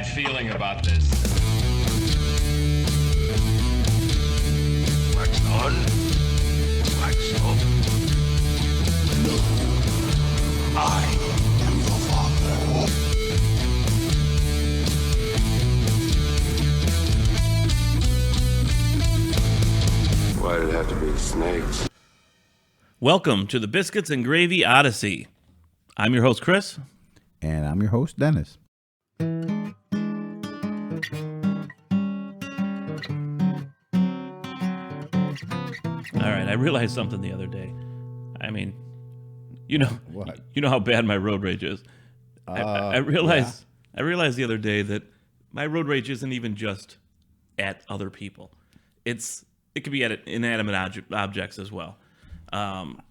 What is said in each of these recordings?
bad feeling about this. Wax on, wax off. No, I am your father. Why did it have to be snakes? Welcome to the Biscuits and Gravy Odyssey. I'm your host, Chris. And I'm your host, Dennis. All right, I realized something the other day. I mean, What? You know how bad my road rage is. I realized the other day that my road rage isn't even just at other people. It could be at inanimate objects as well. I'm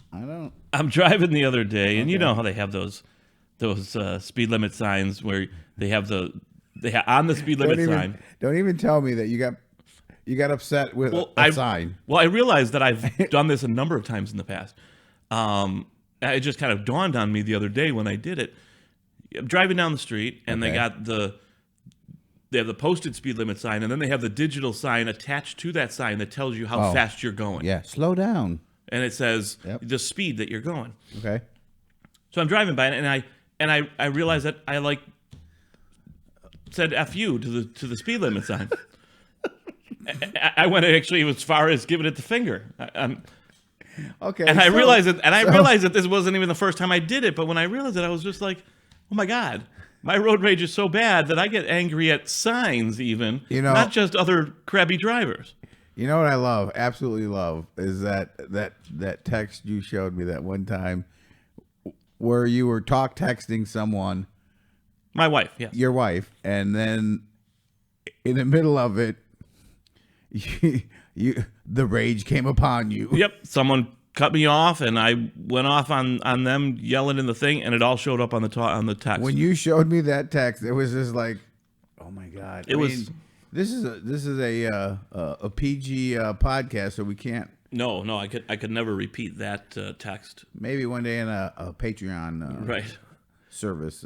driving the other day, and you know how they have those speed limit signs where they have on the speed limit sign. Don't even tell me that you got upset with a sign. Well, I realized that I've done this a number of times in the past. It just kind of dawned on me the other day when I did it. I'm driving down the street, and they have the posted speed limit sign, and then they have the digital sign attached to that sign that tells you how fast you're going. Yeah, slow down. And it says the speed that you're going. Okay. So I'm driving by it, and I realized that I said "F you" to the speed limit sign. I went actually as far as giving it the finger. Okay. And I realized that this wasn't even the first time I did it. But when I realized it, I was just like, "Oh my God, my road rage is so bad that I get angry at signs, even not just other crabby drivers." You know what I love, absolutely love, is that text you showed me that one time where you were texting someone. My wife, yes. Your wife, and then in the middle of it, the rage came upon you. Yep, someone cut me off, and I went off on them yelling in the thing, and it all showed up on the text. When you showed me that text, it was just like, oh my God! This is a PG podcast, so we can't. No, I could never repeat that text. Maybe one day in a Patreon right service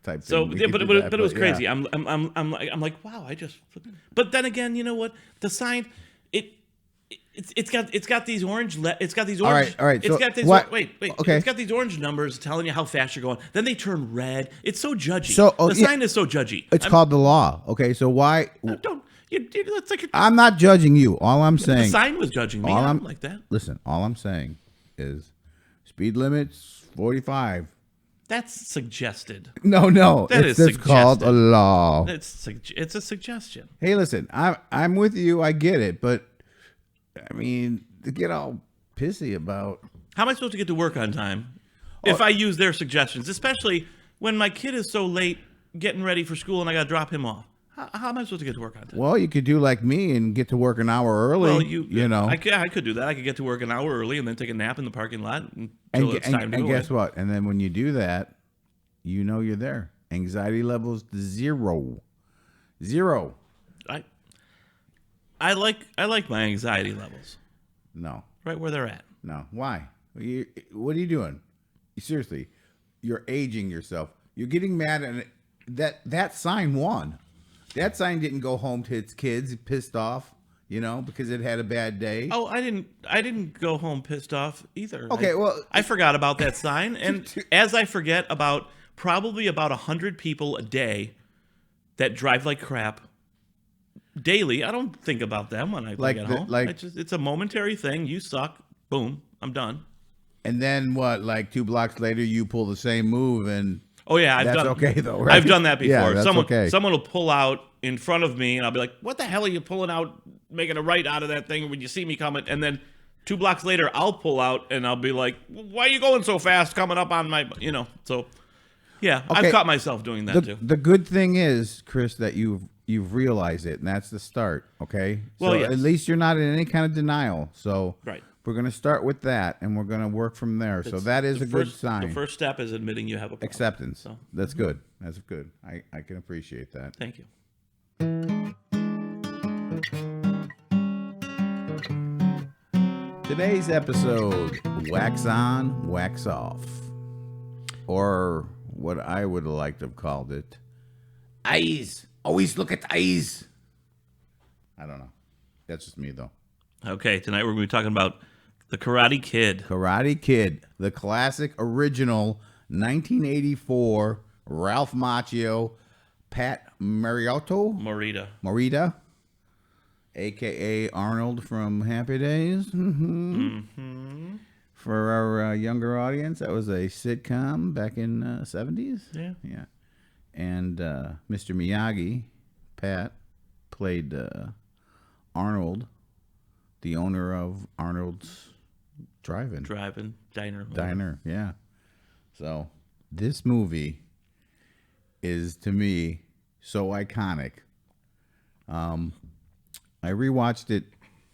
type so thing. Yeah, but it was crazy. Yeah. I'm like, wow, But then again, you know what? The sign, it's got these orange. All right. So got these. What? Wait. Okay. It's got these orange numbers telling you how fast you're going. Then they turn red. It's so judgy. The sign is so judgy. It's called the law. Okay, so why? It's like I'm not judging you. All I'm saying. The sign was judging me. I'm like that. Listen, all I'm saying is speed limits 45. That's suggested. No. It's just called a law. It's a suggestion. Hey, listen, I'm with you. I get it, but I mean, to get all pissy about. How am I supposed to get to work on time if I use their suggestions, especially when my kid is so late getting ready for school and I got to drop him off? How am I supposed to get to work on time? Well, you could do like me and get to work an hour early. Well, you know, I could do that. I could get to work an hour early and then take a nap in the parking lot until it's time to go. And guess what? And then when you do that, you're there. Anxiety levels zero. I like my anxiety levels. No. Right where they're at. No. Why? What are you doing? Seriously, you're aging yourself. You're getting mad at that sign won. That sign didn't go home to its kids pissed off, because it had a bad day. Oh, I didn't go home pissed off either. Okay, I forgot about that sign, and as I forget about probably about 100 people a day that drive like crap daily, I don't think about them when I get home. It's a momentary thing. You suck. Boom. I'm done. And then what? Like 2 blocks later, you pull the same move and. Oh yeah, that's okay though, right? I've done that before. Yeah, that's okay. Someone will pull out in front of me, and I'll be like, "What the hell are you pulling out, making a right out of that thing when you see me coming?" And then 2 blocks later, I'll pull out, and I'll be like, "Why are you going so fast, coming up on my?" So yeah, okay. I've caught myself doing that too. The good thing is, Chris, that you've realized it, and that's the start. Okay, well, so yes. At least you're not in any kind of denial. So right. We're going to start with that, and we're going to work from there. So that is a good sign. The first step is admitting you have a problem. Acceptance. So. That's good. That's good. I can appreciate that. Thank you. Today's episode, wax on, wax off. Or what I would have liked to have called it, Eyes. Always look at the eyes. I don't know. That's just me, though. Okay, tonight we're going to be talking about The Karate Kid. Karate Kid, the classic original 1984 Ralph Macchio, Pat Morita, a.k.a. Arnold from Happy Days. For our younger audience, that was a sitcom back in 70s. Yeah. And Mr. Miyagi, Pat, played Arnold, the owner of Arnold's Drive-In. Diner, yeah. So this movie is, to me, so iconic. I rewatched it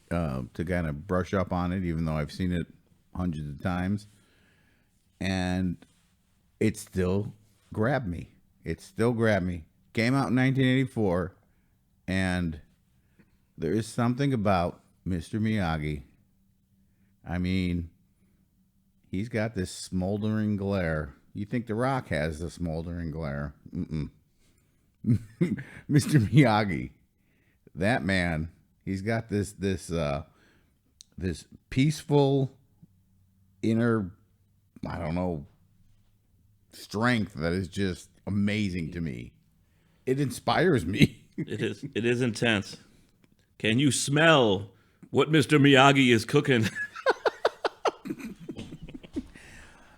to kind of brush up on it, even though I've seen it hundreds of times. And it still grabbed me. Came out in 1984, and there is something about Mr. Miyagi. I mean, he's got this smoldering glare. You think The Rock has the smoldering glare. Mr. Miyagi, that man, he's got this peaceful inner, I don't know, strength that is just amazing to me. It inspires me. It is intense. Can you smell what Mr. Miyagi is cooking?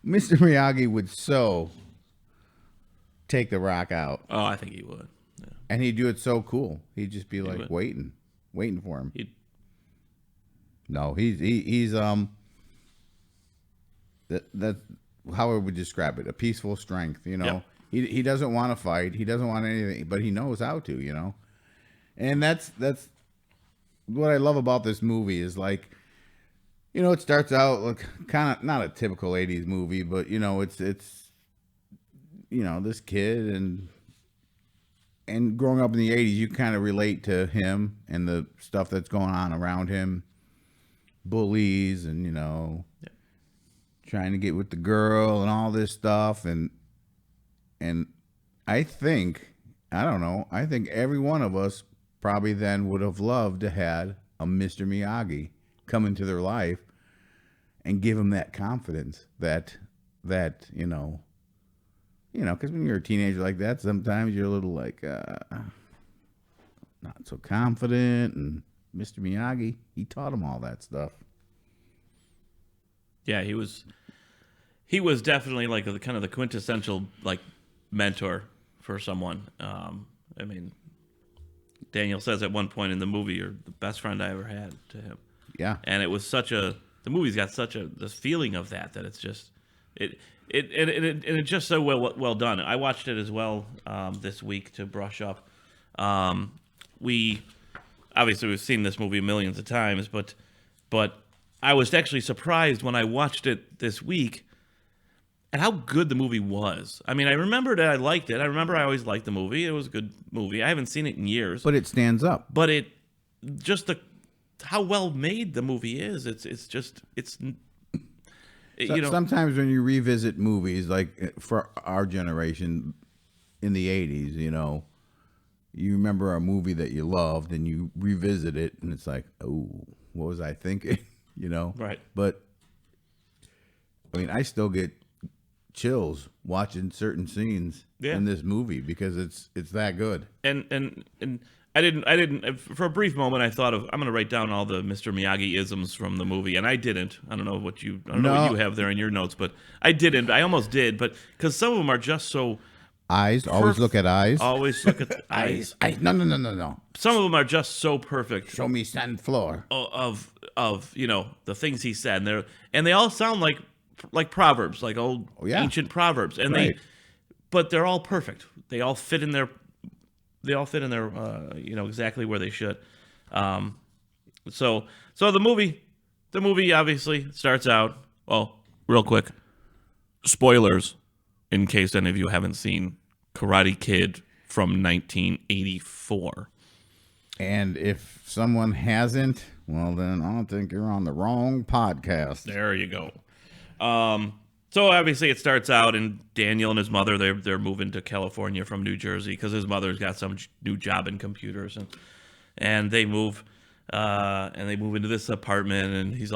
Mr. Miyagi would so take The Rock out. Oh, I think he would. Yeah. And he'd do it so cool. He'd just be like waiting for him. He's that's how I would describe it. A peaceful strength, you know. Yep. He doesn't want to fight. He doesn't want anything, but he knows how to, you know. And that's what I love about this movie is, like, you know, it starts out like kind of not a typical 80s movie, but you know, it's you know, this kid and growing up in the 80s, you kind of relate to him and the stuff that's going on around him. Bullies and, you know, trying to get with the girl and all this stuff, and I think every one of us probably then would have loved to had a Mr. Miyagi come into their life and give them that confidence that you know, because when you're a teenager like that, sometimes you're a little like not so confident, and Mr. Miyagi, he taught him all that stuff. Yeah, he was definitely like the kind of the quintessential like mentor for someone. I mean, Daniel says at one point in the movie, "You're the best friend I ever had," to him. Yeah, and it was the movie's got such this feeling of that it's just it's just so well done. I watched it as well this week to brush up. We've seen this movie millions of times, but I was actually surprised when I watched it this week at how good the movie was. I mean, I remember that I liked it. I remember I always liked the movie. It was a good movie. I haven't seen it in years. But it stands up. But it just how well made the movie is. You know, sometimes when you revisit movies, like for our generation in the 80s, you know, you remember a movie that you loved and you revisit it and it's like, oh, what was I thinking? You know? Right. But I mean, I still get chills watching certain scenes in this movie because it's that good. And I didn't for a brief moment I thought of I'm going to write down all the Mr. Miyagi isms from the movie, and I didn't. I don't know what you have there in your notes, but I didn't. I almost did, but because some of them are just so eyes. Always look at eyes. Always look at the eyes. No. Some of them are just so perfect. Show me sand floor of you know the things he said, and they all sound like proverbs, like old ancient proverbs, and but they're all perfect. They all fit in their you know, exactly where they should. So the movie obviously starts out, well, real quick, spoilers in case any of you haven't seen Karate Kid from 1984. And if someone hasn't, well, then I think you're on the wrong podcast. There you go. So obviously it starts out, and Daniel and his mother they're moving to California from New Jersey because his mother's got some new job in computers, and they move into this apartment, and his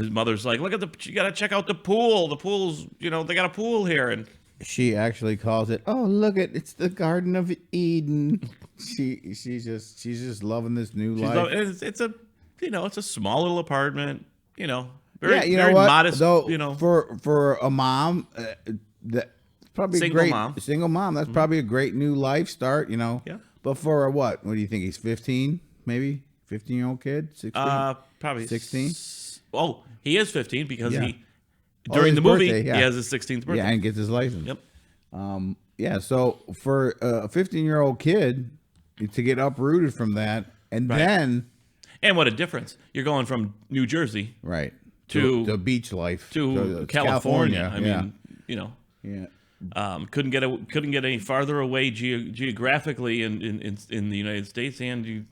mother's like, look at you gotta check out the pool. The pool's they got a pool here, and She actually calls it, oh, look it's the Garden of Eden. She's just loving this new life. It's a small little apartment, very you know very what? modest, Though, for a mom, that's probably Single great. mom. Single mom. That's probably a great new life start. Yeah. But for a what? What do you think? He's 15, maybe 15-year-old kid, 16. Probably 16. Oh, he is 15 because Yeah. during his the movie birthday, yeah. he has his 16th birthday. Yeah, and gets his license. Yep. Yeah. So for a 15-year-old kid to get uprooted from that, and then And what a difference! You're going from New Jersey right to the beach life to it's California. I yeah. mean, Yeah. couldn't get any farther away geographically in the United States, and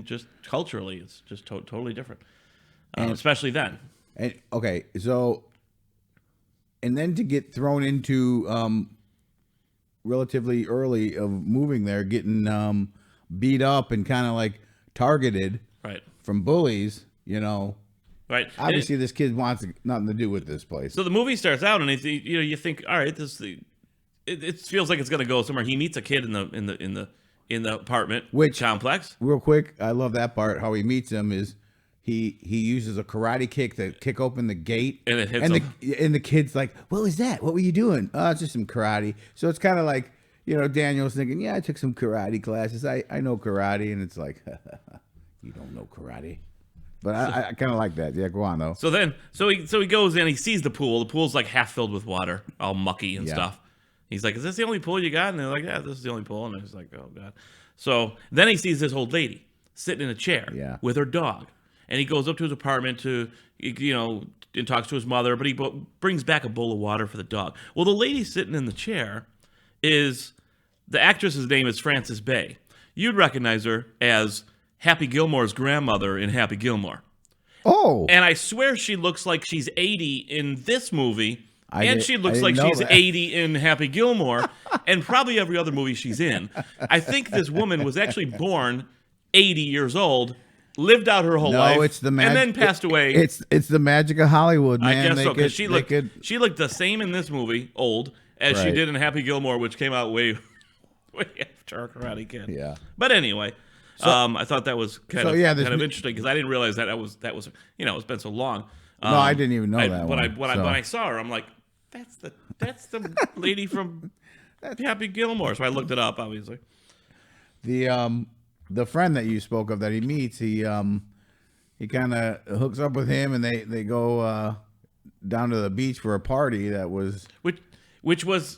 just culturally, it's just totally different, especially then. And okay, so and then to get thrown into relatively early of moving there, getting beat up and kind of like targeted Right. from bullies, Right. Obviously, this kid wants nothing to do with this place. So the movie starts out, and you think, all right, it feels like it's gonna go somewhere. He meets a kid in the apartment complex. Real quick, I love that part. How he meets him is he uses a karate kick to kick open the gate, And it hits him. And the kid's like, "What was that? What were you doing?" "Oh, it's just some karate." So it's kind of like Daniel's thinking, "Yeah, I took some karate classes. I know karate," and it's like, "You don't know karate." But I kind of like that. Yeah, go on though. So he goes in. He sees the pool. The pool's like half filled with water, all mucky and Yeah. stuff. He's like, "Is this the only pool you got?" And they're like, "Yeah, this is the only pool." And he's like, "Oh god." So then he sees this old lady sitting in a chair Yeah. with her dog, and he goes up to his apartment to and talks to his mother, but he brings back a bowl of water for the dog. Well, the lady sitting in the chair is the actress's name is Frances Bay. You'd recognize her as Happy Gilmore's grandmother in Happy Gilmore. Oh, And I swear she looks like she's 80 in this movie, she I looks didn't like know she's that. 80 in Happy Gilmore, and probably every other movie she's in. I think this woman was actually born 80 years old, lived out her whole life, it's the and then passed away. It's the magic of Hollywood, I man. guess so, because she looked the same in this movie, old, as she Right. did in Happy Gilmore, which came out way after Karate Kid. Yeah. But anyway, I thought that was kind of interesting because I didn't realize that was it's been so long. No, I didn't even know that When one, when I saw her, I'm like, that's the lady from Happy Gilmore. So I looked it up, obviously. The friend that you spoke of that he meets, he kind of hooks up with him, and they go down to the beach for a party that was Which was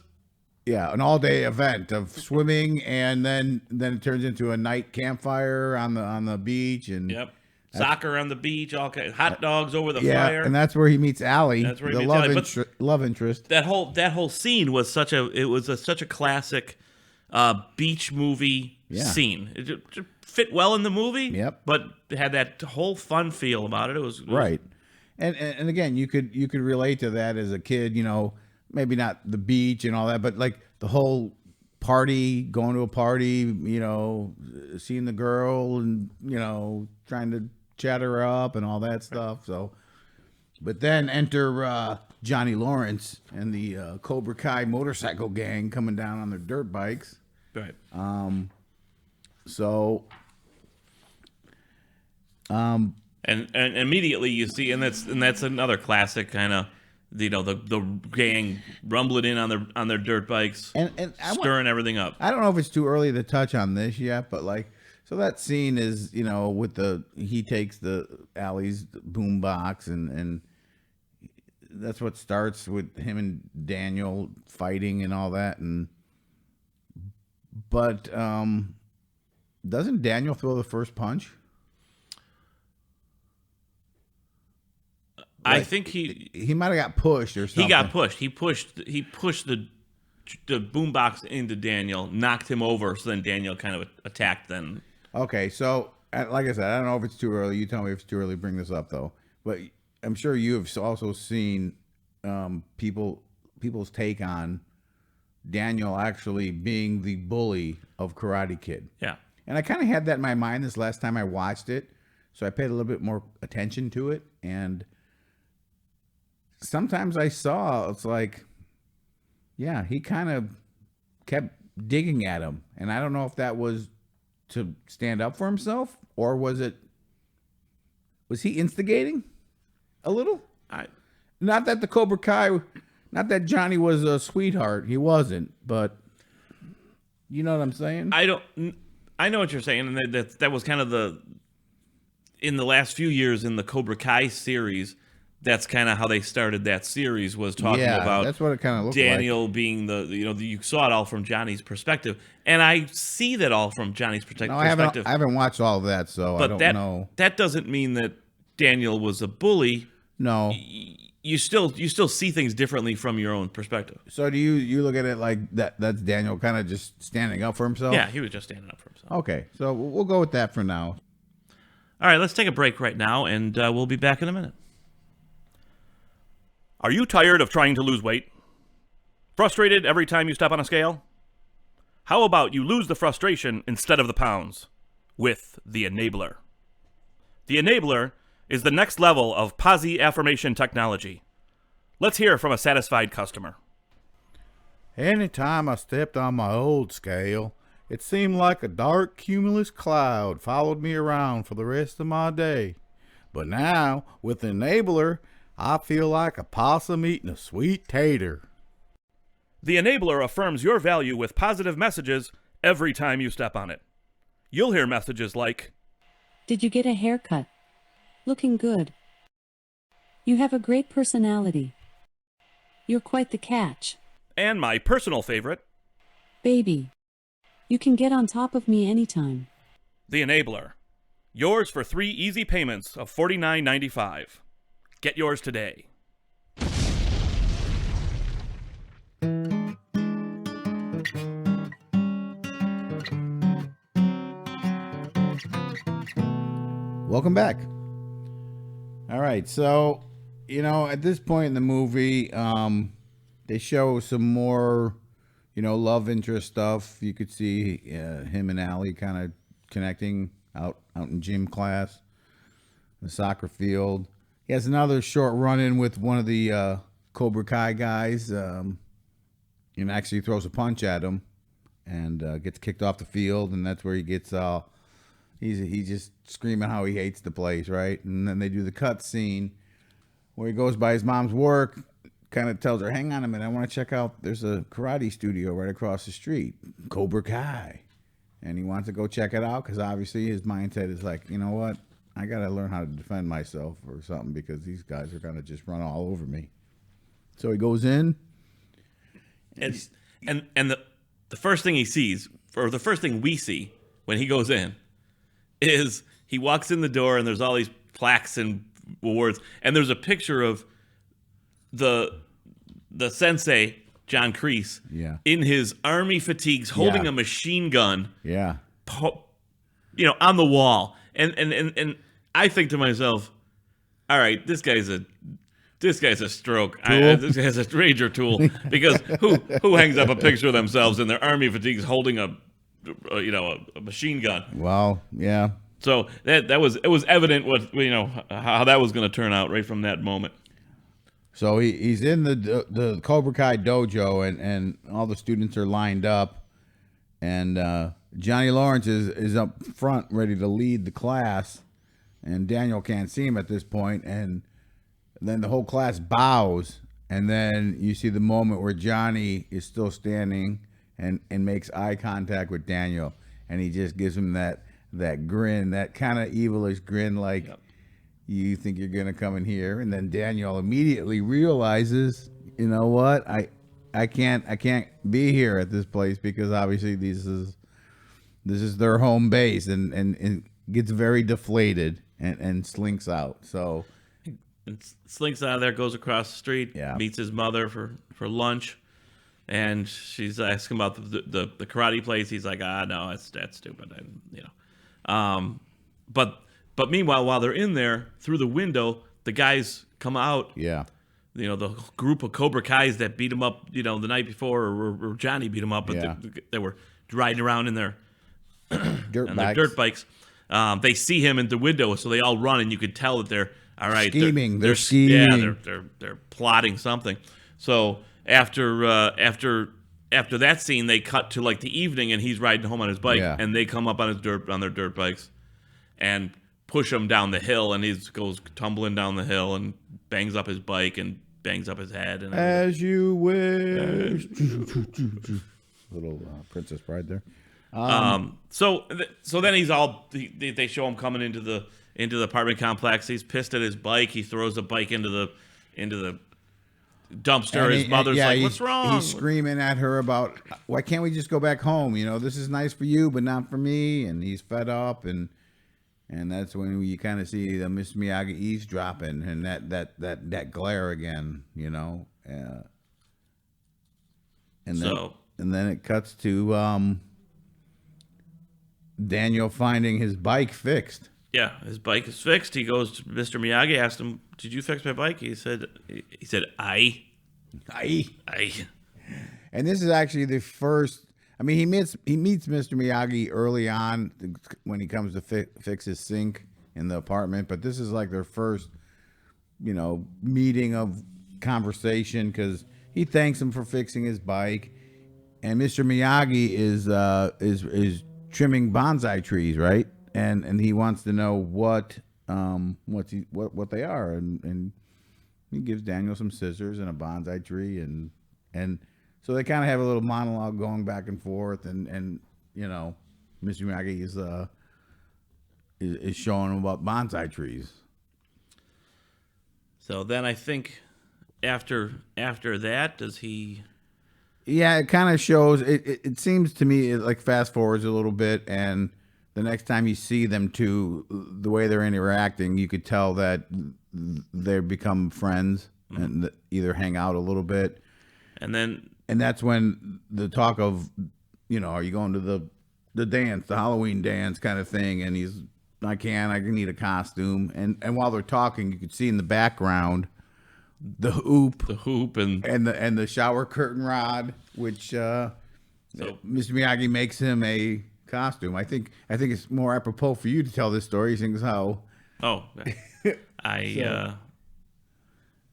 an all-day event of swimming, and then it turns into a night campfire on the beach, and Yep. Soccer on the beach, all kinds, hot dogs over the yeah, fire. and that's where he meets Allie, That's where he the meets love Allie, interest. That whole scene was such a classic beach movie scene. It just fit well in the movie. Yep. But it had that whole fun feel about it. It was Right. And again, you could relate to that as a kid, maybe not the beach and all that, but like the whole party, going to a party, seeing the girl and, trying to chat her up and all that stuff. So, but then enter Johnny Lawrence and the Cobra Kai motorcycle gang coming down on their dirt bikes. Right. So, And immediately you see, and that's another classic kind of, the gang rumbling in on their dirt bikes, and stirring everything up. I don't know if it's too early to touch on this yet, but so that scene is, with he takes the Allie's boombox and that's what starts with him and Daniel fighting and all that. But doesn't Daniel throw the first punch? I think he might have got pushed or something. He got pushed. He pushed the boombox into Daniel, knocked him over. So then Daniel kind of attacked. Then okay, so like I said, I don't know if it's too early. You tell me if it's too early to bring this up though. But I'm sure you have also seen people's take on Daniel actually being the bully of Karate Kid. Yeah. And I kind of had that in my mind this last time I watched it, so I paid a little bit more attention to it. And sometimes I saw, it's like, yeah, he kind of kept digging at him. And I don't know if that was to stand up for himself, or was he instigating a little? Not that the Cobra Kai, not that Johnny was a sweetheart. He wasn't, but you know what I'm saying? I know what you're saying, and that was kind of in the last few years in the Cobra Kai series, that's kind of how they started that series, was talking about that's what it kind of looked Daniel like. being you saw it all from Johnny's perspective, and I see that all from Johnny's perspective. No, I haven't watched all of that, so I don't know. That doesn't mean that Daniel was a bully. No. You still see things differently from your own perspective. So do you look at it like that's Daniel kind of just standing up for himself? Yeah, he was just standing up for himself. Okay, so we'll go with that for now. All right, let's take a break right now, and we'll be back in a minute. Are you tired of trying to lose weight? Frustrated every time you step on a scale? How about you lose the frustration instead of the pounds with the Enabler? The Enabler is the next level of posi affirmation technology. Let's hear from a satisfied customer. Anytime I stepped on my old scale, it seemed like a dark cumulus cloud followed me around for the rest of my day. But now, with the Enabler, I feel like a possum eating a sweet tater. The Enabler affirms your value with positive messages every time you step on it. You'll hear messages like, "Did you get a haircut? Looking good. You have a great personality. You're quite the catch. and my personal favorite, Baby, you can get on top of me anytime." the Enabler. Yours for 3 easy payments of $49.95. Get yours today. Welcome back. All right, so at this point in the movie, they show some more, love interest stuff. You could see him and Allie kind of connecting out in gym class, the soccer field. He has another short run-in with one of the Cobra Kai guys, and actually throws a punch at him, and gets kicked off the field, and that's where he gets he's just screaming how he hates the place, right? And then they do the cut scene where he goes by his mom's work, kind of tells her, "Hang on a minute, I want to check out, there's a karate studio right across the street, Cobra Kai." And he wants to go check it out because obviously his mindset is like, you know what? I got to learn how to defend myself or something because these guys are going to just run all over me. So he goes in. And the first thing he sees, or the first thing we see when he goes in, is he walks in the door and there's all these plaques and awards, and there's a picture of the sensei, John Kreese, in his army fatigues holding a machine gun, on the wall. And I think to myself, all right, this guy's a stroke. This guy's a ranger tool, because who hangs up a picture of themselves in their army fatigues holding a machine gun? Well, yeah. So it was evident how that was going to turn out right from that moment. So he's in the Cobra Kai dojo, and all the students are lined up, and Johnny Lawrence is up front ready to lead the class, and Daniel can't see him at this point, and then the whole class bows, and then you see the moment where Johnny is still standing and makes eye contact with Daniel, and he just gives him that grin, that kind of evilish grin, like, you think you're gonna come in here. And then Daniel immediately realizes, you know what, I can't be here at this place, because obviously this is their home base, and gets very deflated and slinks out. So and slinks out of there, goes across the street, meets his mother for lunch, and she's asking about the karate place. He's like, no, that's stupid, But meanwhile, while they're in there, through the window, the guys come out. Yeah. the group of Cobra Kais that beat him up, the night before, or Johnny beat him up, but Yeah. they were riding around in their Dirt dirt bikes. They see him in the window, so they all run, and you could tell that they're all right. Scheming. They're Yeah, scheming. they're plotting something. So after that scene, they cut to like the evening, and he's riding home on his bike, Yeah. and they come up on their dirt bikes, and push him down the hill, and he goes tumbling down the hill and bangs up his bike and bangs up his head. And everything. As you wish. Little Princess Bride there. So then they show him coming into the apartment complex. He's pissed at his bike. He throws the bike into the dumpster. And His mother's like, "What's wrong?" He's screaming at her about, why can't we just go back home? This is nice for you, but not for me. And he's fed up, and that's when you kind of see the Mr. Miyagi eavesdropping and that glare again, and then it cuts to Daniel finding his bike fixed. Yeah, his bike is fixed. He goes to Mr. Miyagi, asked him, "Did you fix my bike?" He said, "I." And this is actually the first. I mean, he meets Mr. Miyagi early on when he comes to fix his sink in the apartment, but this is like their first, meeting of conversation, because he thanks him for fixing his bike, and Mr. Miyagi is trimming bonsai trees, right? And he wants to know what they are, and he gives Daniel some scissors and a bonsai tree, and so they kind of have a little monologue going back and forth, and Mr. Miyagi is showing him about bonsai trees. So then I think after that, does he? Yeah, it kind of shows. It seems to me it like fast forwards a little bit, and the next time you see them two, the way they're interacting, you could tell that they become friends and either hang out a little bit. And that's when the talk of, are you going to the dance, the Halloween dance kind of thing? And I need a costume. And while they're talking, you could see in the background the hoop and the shower curtain rod, which Mr. Miyagi makes him a costume. I think it's more apropos for you to tell this story, seeing as how. Oh,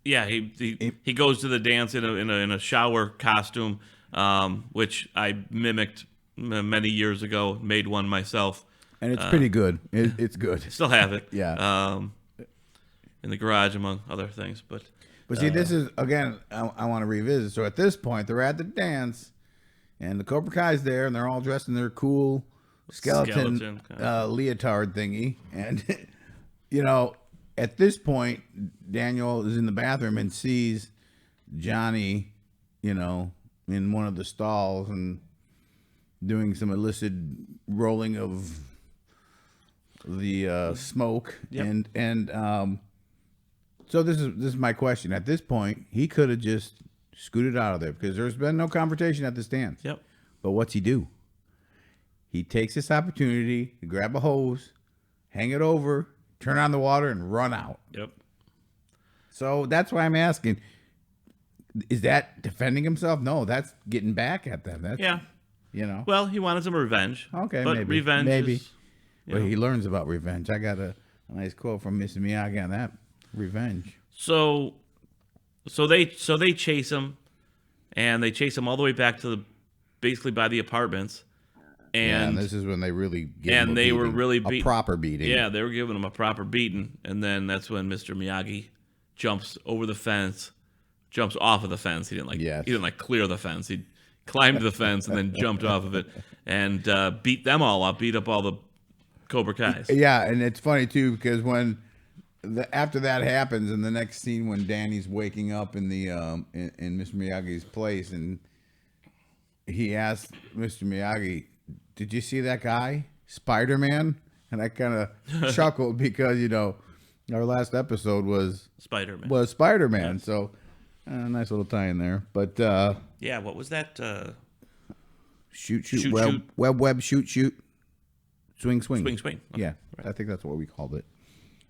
he goes to the dance in a shower costume, which I mimicked many years ago. Made one myself, and it's pretty good. It's good. Still have it. Yeah. In the garage, among other things, but see, this is again. I want to revisit. So at this point, they're at the dance, and the Cobra Kai's there, and they're all dressed in their cool skeleton leotard thingy, and at this point, Daniel is in the bathroom and sees Johnny, in one of the stalls and doing some illicit rolling of the smoke. Yep. And so this is my question. At this point, he could have just scooted out of there because there's been no confrontation at this dance. Yep. But what's he do? He takes this opportunity to grab a hose, hang it over, turn on the water, and run out. Yep. So that's why I'm asking, is that defending himself? No, that's getting back at them. That's, Yeah. Well, he wanted some revenge. Okay, but maybe. revenge Maybe. is, But he learns about revenge. I got a nice quote from Mr. Miyagi on that. Revenge. So they chase him, and they chase him all the way back to basically by the apartments. And this is when they really give him a proper beating. Yeah, they were giving him a proper beating, and then that's when Mr. Miyagi jumps over the fence, jumps off of the fence. He didn't clear the fence. He climbed the fence and then jumped off of it and beat them all up, beat up all the Cobra Kais. Yeah, and it's funny too because after that happens in the next scene when Danny's waking up in the in Mr. Miyagi's place, and he asks Mr. Miyagi, "Did you see that guy, Spider-Man?" And I kind of chuckled because our last episode was Spider-Man. Yes. So nice little tie in there. But yeah, what was that? Shoot, Shoot, web, shoot. web, shoot, swing. Swing. Okay. Yeah, right. I think that's what we called it.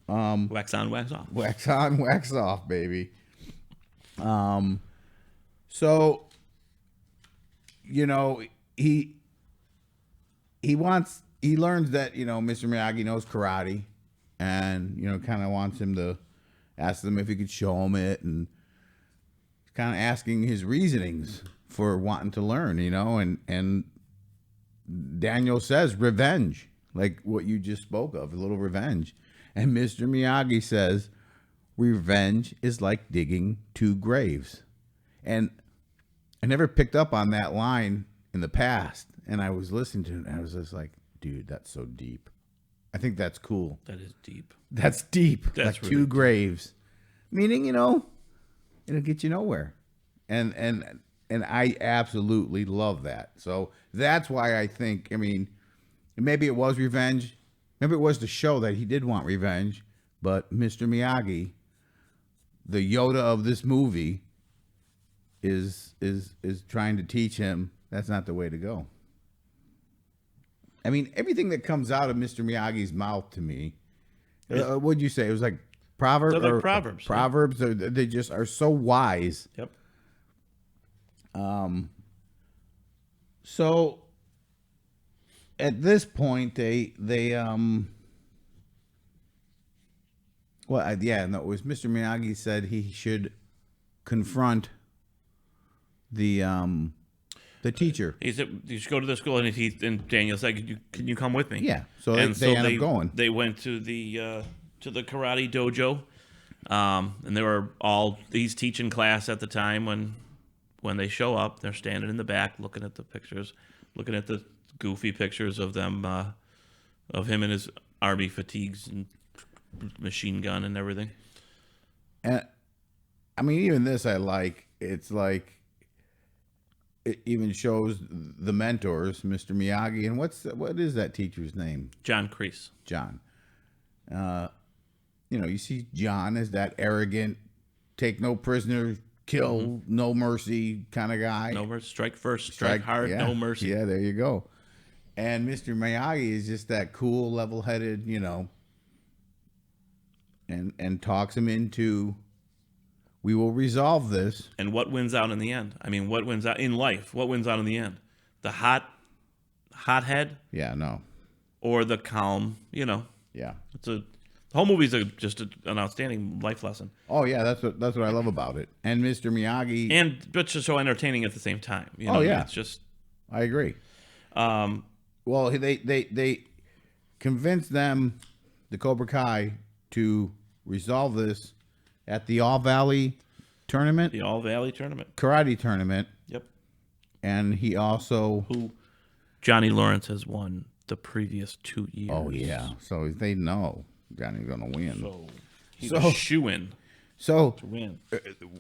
Wax on, wax off. Wax on, wax off, baby. So, you know, he learns that, you know, Mr. Miyagi knows karate, and, you know, kind of wants him to ask him if he could show him it, and kind of asking his reasonings for wanting to learn, you know, and Daniel says revenge, like what you just spoke of, a little revenge. And Mr. Miyagi says, revenge is like digging 2 graves. And I never picked up on that line in the past. And I was listening to it, and I was just like, dude, that's so deep. I think that's cool. That is deep. That's deep. That's like really 2 deep. graves. Meaning, you know, it'll get you nowhere. And I absolutely love that. So that's why I think, I mean, maybe it was revenge. Maybe it was to show that he did want revenge. But Mr. Miyagi, the Yoda of this movie, is trying to teach him that's not the way to go. I mean, everything that comes out of Mr. Miyagi's mouth to me, what'd you say? It was like proverbs. They're like proverbs. Proverbs. They just are so wise. Yep. So at this point, it was Mr. Miyagi said he should confront the teacher. He said you should go to the school, and Daniel said, "Can you come with me?" Yeah. So they end up going. They went to the karate dojo, and they were he's teaching class at the time when they show up. They're standing in the back, looking at the pictures, looking at the goofy pictures of them, of him in his army fatigues and machine gun and everything. And I mean, even this I like. It's like it even shows the mentors, Mr. Miyagi, and what is that teacher's name? John Kreese. John. You know, you see John as that arrogant, take no prisoners, kill, no mercy kind of guy. No mercy, strike first, strike hard, yeah, no mercy. Yeah, there you go. And Mr. Miyagi is just that cool, level-headed, you know, and talks him into, we will resolve this. And what wins out in the end? I mean, what wins out in life? What wins out in the end? The hothead, Yeah, no. or the calm? You know, Yeah. the whole movie's just an outstanding life lesson, Oh, yeah, that's what I love about it. And Mr. Miyagi, but just so entertaining at the same time. You know, Oh, yeah. it's just I agree. Well, they convinced them, the Cobra Kai, to resolve this at the All Valley tournament, the All Valley tournament. karate tournament, Yep. and he also. Who Johnny Lawrence has won the previous 2 years. Oh yeah, so they know Johnny's gonna win. So he's So- a shoo-in So to win.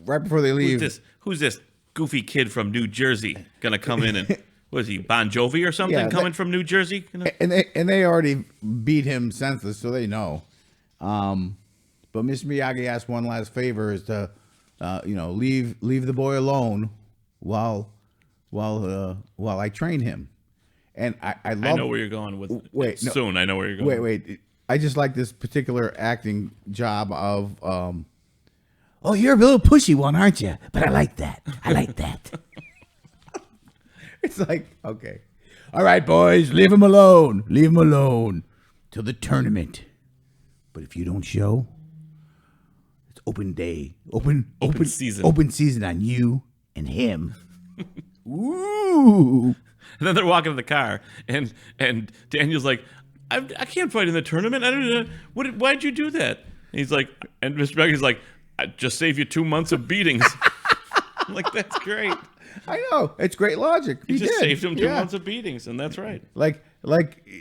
right before they leave, Who's this goofy kid from New Jersey gonna come in and was he Bon Jovi or something Yeah, coming from New Jersey? You know? and they already beat him senseless, so they know. But Mr. Miyagi asked one last favor, is to, leave the boy alone while I train him. And I love. I know where you're going with. Wait, no. Soon I know where you're going. Wait. I just like this particular acting job of. Oh, you're a little pushy one, aren't you? But I like that. It's like, okay. All right, boys, leave him alone. Leave him alone till the tournament. But if you don't show, it's open day. Open season. Open season on you and him. Ooh. And then they're walking to the car, and Daniel's like, I can't fight in the tournament. I don't know. Why'd you do that? And he's like, and Mr. Miyagi's like, I just saved you 2 months of beatings. I'm like, that's great. I know. It's great logic. He just did. saved him 2 Yeah. months of beatings, and that's right. Like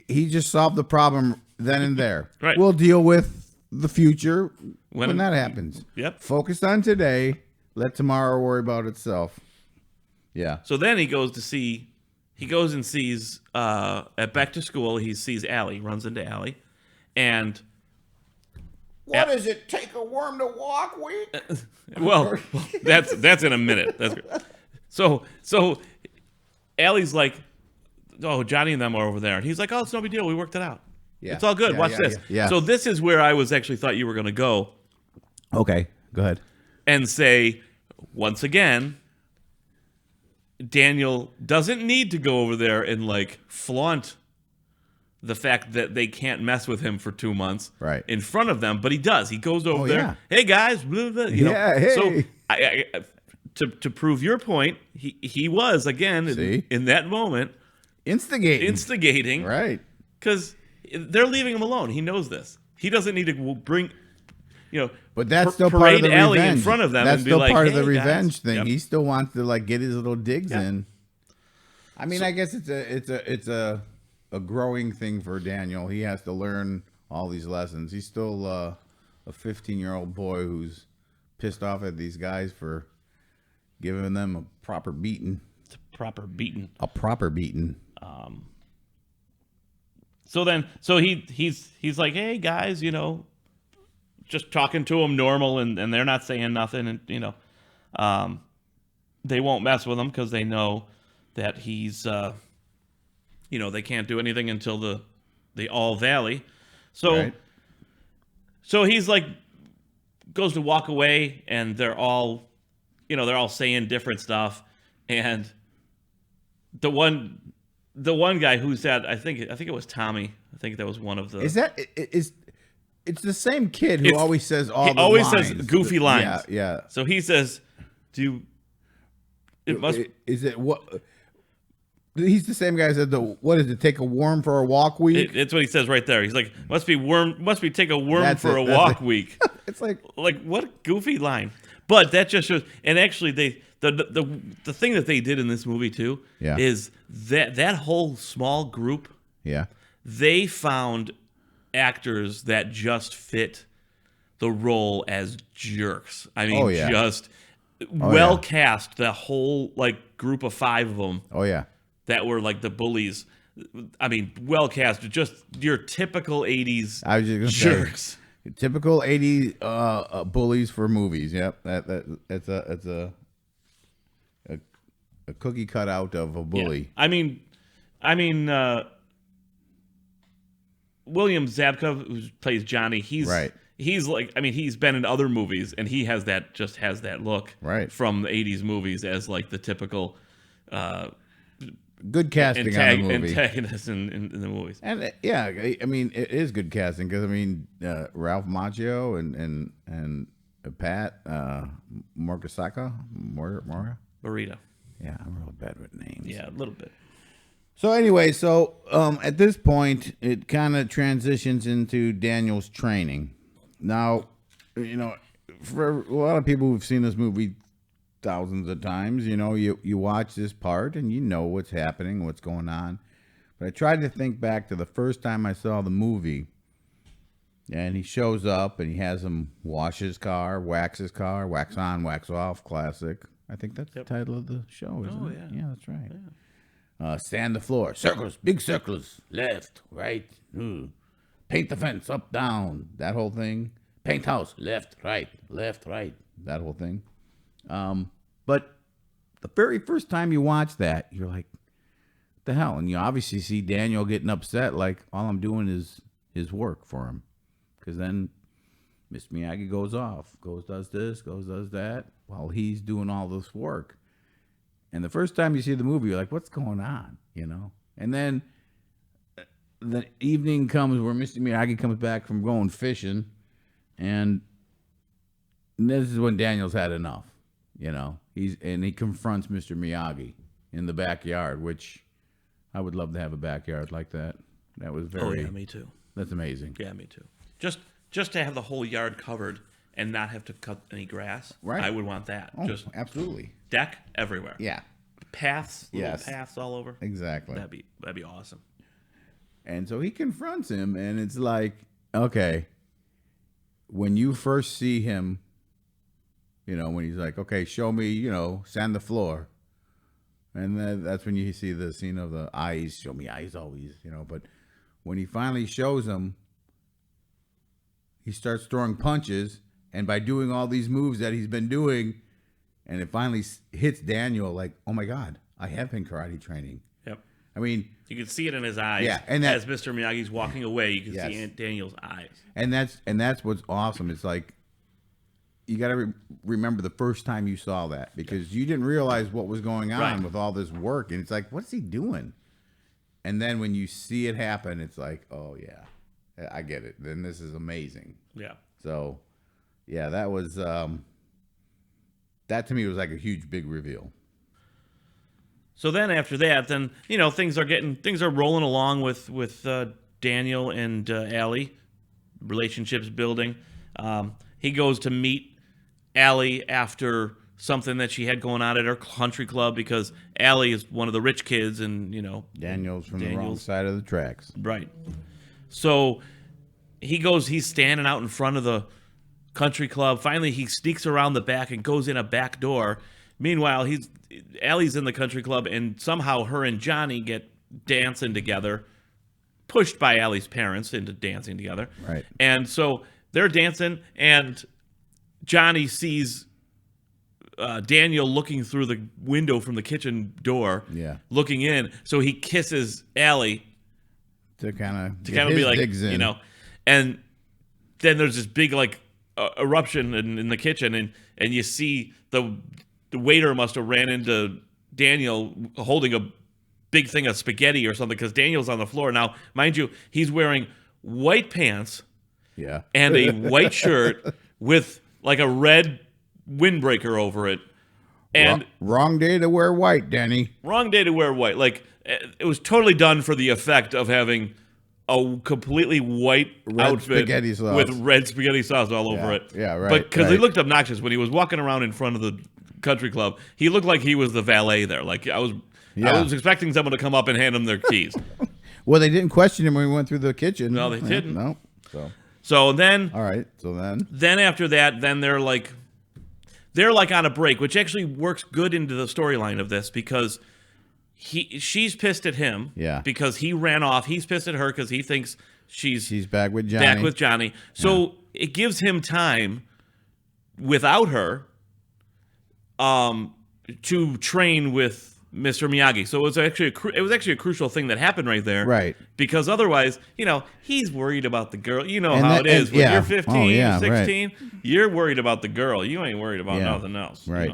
he just solved the problem then and there. Right. We'll deal with the future when that happens. Yep. Focus on today. Let tomorrow worry about itself. Yeah. So then he goes and sees at back to school. He sees Allie, runs into Allie, and What does it take a worm to walk, week? well, that's in a minute. That's great. So Allie's like, oh, Johnny and them are over there, and he's like, oh, it's no big deal. We worked it out. Yeah. It's all good. Yeah, Watch yeah, this. yeah. So this is where I was actually thought you were going to go Okay. Go ahead. and say, once again, Daniel doesn't need to go over there and like flaunt the fact that they can't mess with him for 2 months Right. in front of them, but he does. He goes over Oh, there. yeah. Hey guys, blah, blah, you know. Yeah, hey. So to prove your point, he was again See? in that moment instigating, Right. because they're leaving him alone. He knows this. He doesn't need to bring, But that's still part of parade the Allie revenge. in front of them. That's and be still like, part of "Hey, the revenge guys." thing. Yep. He still wants to like get his little digs Yeah. in. I mean, I guess it's a growing thing for Daniel. He has to learn all these lessons. He's still a 15-year-old boy who's pissed off at these guys for giving them a proper beating. It's a proper beating. A proper beating. So he's like, hey guys, just talking to them normal, and they're not saying nothing, and they won't mess with him because they know that he's they can't do anything until the All Valley. So Right. so he's like goes to walk away, and they're all saying different stuff, and the one guy who said, I think it was Tommy. I think that was one of the. It's the same kid who It's- always says all he the always lines. says goofy lines. Yeah. So he says, it must Is it what? He's the same guy who said what is it? Take a worm for a walk week. it's what he says right there. He's like, must be take a worm That's for it, a that's walk it. week. It's like Like, what goofy line. But that just shows, and actually the thing that they did in this movie too Yeah. is that whole small group, yeah. they found actors that just fit the role as jerks. I mean, Oh, yeah. just yeah. cast, the whole like group of 5 of them Oh yeah. that were like the bullies. I mean, well cast, just your typical 80s I was just gonna say, jerks. typical 80 bullies for movies. Yep. It's a cookie cutout of a bully. Yeah. I mean, William Zabka, who plays Johnny, he's Right. He's like, I mean, he's been in other movies, and he has that look Right. from the 80s movies as like the typical Good casting on the movie. antagonist in the movies. And yeah, I mean, it is good casting because I mean, Ralph Macchio and Pat Morgasaka, Mora. Burrito. Yeah, I'm real bad with names. Yeah, a little bit. So anyway, at this point, it kind of transitions into Daniel's training. Now, for a lot of people who've seen this movie thousands of times, you watch this part and you know what's happening, what's going on. But I tried to think back to the first time I saw the movie, and he shows up and he has him wash his car, wax on, wax off, classic. I think that's the title of the show, isn't it? Yeah, that's right. Yeah. Sand the floor, circles, big circles, left, right, paint the fence, up, down, that whole thing. Paint house, left, right, that whole thing. But the very first time you watch that, you're like, what the hell? And you obviously see Daniel getting upset, like, all I'm doing is his work for him. Because then Mr. Miyagi goes off, does this, does that, while he's doing all this work. And the first time you see the movie, you're like, what's going on? And then the evening comes where Mr. Miyagi comes back from going fishing, and this is when Daniel's had enough. He confronts Mr. Miyagi in the backyard, which I would love to have a backyard like that. That was very. Oh yeah, me too. That's amazing. Yeah, me too. Just to have the whole yard covered and not have to cut any grass. Right. I would want that. Oh, Just absolutely. deck everywhere. Yeah, Paths, little Yes. paths all over. exactly. That'd be awesome. And so he confronts him, and it's like, okay, when you first see him, when he's like, okay, show me, sand the floor. And then that's when you see the scene of the eyes, show me eyes always, But when he finally shows him, he starts throwing punches. And by doing all these moves that he's been doing, and it finally hits Daniel like, oh my God, I have been karate training. Yep. I mean, You can see it in his eyes. Yeah, and that- as Mr. Miyagi's walking away, you can Yes. see Aunt Daniel's eyes. and that's what's awesome. It's like you got to remember the first time you saw that, because you didn't realize what was going on Right. with all this work, and it's like, what's he doing? And then when you see it happen, it's like, oh yeah, I get it. Then this is amazing. Yeah. So, yeah, that was that to me was like a huge big reveal. So then after that, then things are rolling along with Daniel and Allie, relationships building. He goes to meet Allie after something that she had going on at her country club, because Allie is one of the rich kids, and Daniel's from the wrong side of the tracks. right. So he's standing out in front of the country club. Finally, he sneaks around the back and goes in a back door. Meanwhile, Allie's in the country club, and somehow her and Johnny get dancing together, pushed by Allie's parents into dancing together. Right. And so they're dancing, and Johnny sees Daniel looking through the window from the kitchen door, Yeah. looking in. So he kisses Allie To kind of be like, and then there's this big eruption in the kitchen, and you see the waiter must have ran into Daniel holding a big thing of spaghetti or something, because Daniel's on the floor. Now, mind you, he's wearing white pants yeah, and a white shirt with like a red windbreaker over it. And wrong day to wear white, Danny. wrong day to wear white. Like, it was totally done for the effect of having a completely white outfit spaghetti sauce. with red spaghetti sauce all over it. Yeah, right, But because he right. looked obnoxious when he was walking around in front of the country club, he looked like he was the valet there. Like, I was expecting someone to come up and hand him their keys. Well, they didn't question him when we went through the kitchen. No, they didn't. No. So then, All right. So then after that, then they're like on a break, which actually works good into the storyline of this, because she's pissed at him, Yeah. because he ran off. He's pissed at her because he thinks she's back with Johnny. So it gives him time without her to train with Mr. Miyagi. So it was actually a crucial thing that happened right there. Right. Because otherwise, he's worried about the girl. You know And how that- it is. and- When yeah. you're 15, Oh, yeah, 16, you're worried about the girl. You ain't worried about Yeah. nothing else. Right.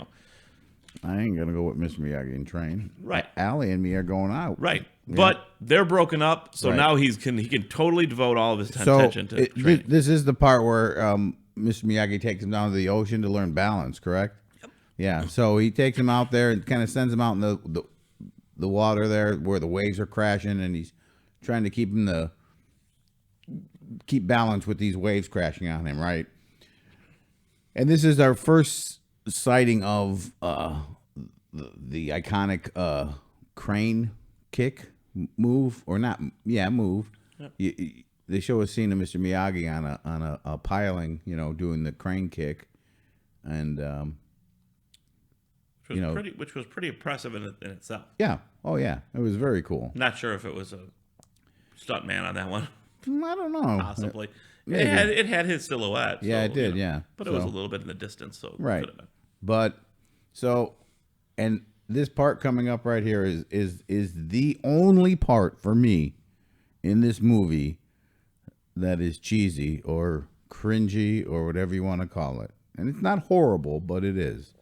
I ain't gonna go with Mr. Miyagi and train. Right. Allie and me are going out. Right. Yeah. But they're broken up, so Right. now he can totally devote all of his So attention to training. this is the part where Mr. Miyagi takes him down to the ocean to learn balance. Correct. Yep. Yeah. So he takes him out there and kind of sends him out in the water there where the waves are crashing, and he's trying to keep balance with these waves crashing on him, right? And this is our first sighting of the iconic crane kick move, or not? Yeah, move. Yep. They show a scene of Mr. Miyagi on a piling, doing the crane kick, and which was pretty impressive in itself. yeah, oh yeah, it was very cool. Not sure if it was a stunt man on that one. I don't know, Possibly. Maybe. It had his silhouette. Yeah, so, it did, yeah. But it was a So- little bit in the distance, so Right. it could have been. But so, and this part coming up right here is the only part for me in this movie that is cheesy or cringy or whatever you want to call it. And it's not horrible, but it is.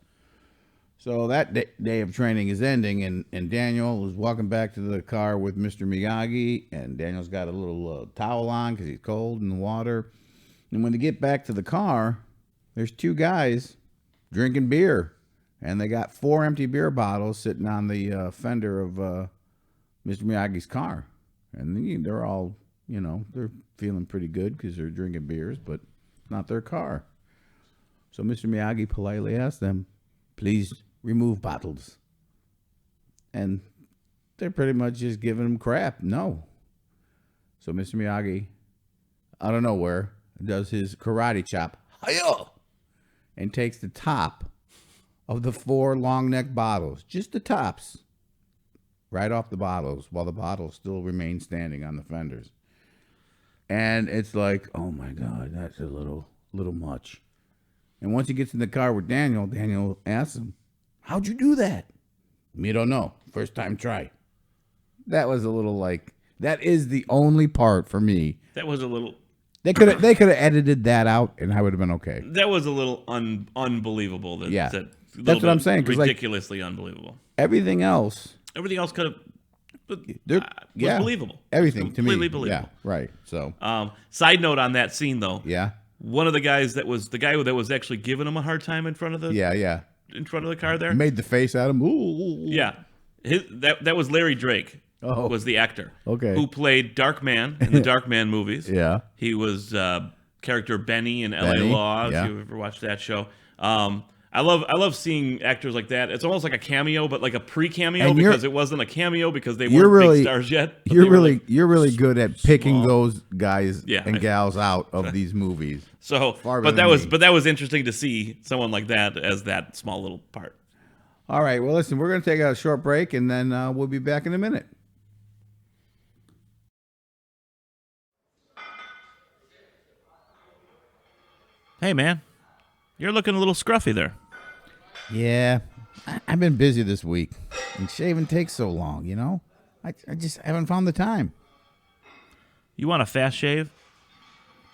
So that day of training is ending, and Daniel is walking back to the car with Mr. Miyagi, and Daniel's got a little towel on because he's cold in the water. And when they get back to the car, there's two guys drinking beer, and they got 4 empty beer bottles sitting on the fender of Mr. Miyagi's car. And they're all, they're feeling pretty good because they're drinking beers, but it's not their car. So Mr. Miyagi politely asked them, please remove bottles. And they're pretty much just giving him crap. No. So Mr. Miyagi, out of nowhere, does his karate chop, hi-ya, and takes the top of the 4 long neck bottles, just the tops, right off the bottles, while the bottles still remain standing on the fenders. And it's like, oh my God, that's a little much. And once he gets in the car with Daniel asks him, how'd you do that? Me don't know. First time try. That was a little that is the only part for me. That was a little They could have edited that out, and I would have been okay. That was a little unbelievable. That's what I'm saying. Ridiculously unbelievable. Everything else could have was believable. Everything to me, completely believable. Yeah, right. So, side note on that scene, though. yeah, One of the guys that was actually giving him a hard time in front of the in front of the car there. made the face at him. Ooh. Yeah, that was Larry Drake. Oh. Was the actor Okay. who played Darkman in the Darkman movies. Yeah. He was character Benny in L.A. Benny, Law. yeah. If you've ever watched that show. I love seeing actors like that. It's almost like a cameo, but like a pre-cameo And because it wasn't a cameo because they you're weren't really- big stars yet. but You're they were, really like, you're really good at picking small. those guys Yeah. and gals out of these movies. So, Far but better than me. that was interesting to see someone like that as that small little part. All right. Well, listen, we're going to take a short break, and then we'll be back in a minute. Hey man, you're looking a little scruffy there. Yeah, I've been busy this week, and shaving takes so long. You know, I just haven't found the time. You want a fast shave?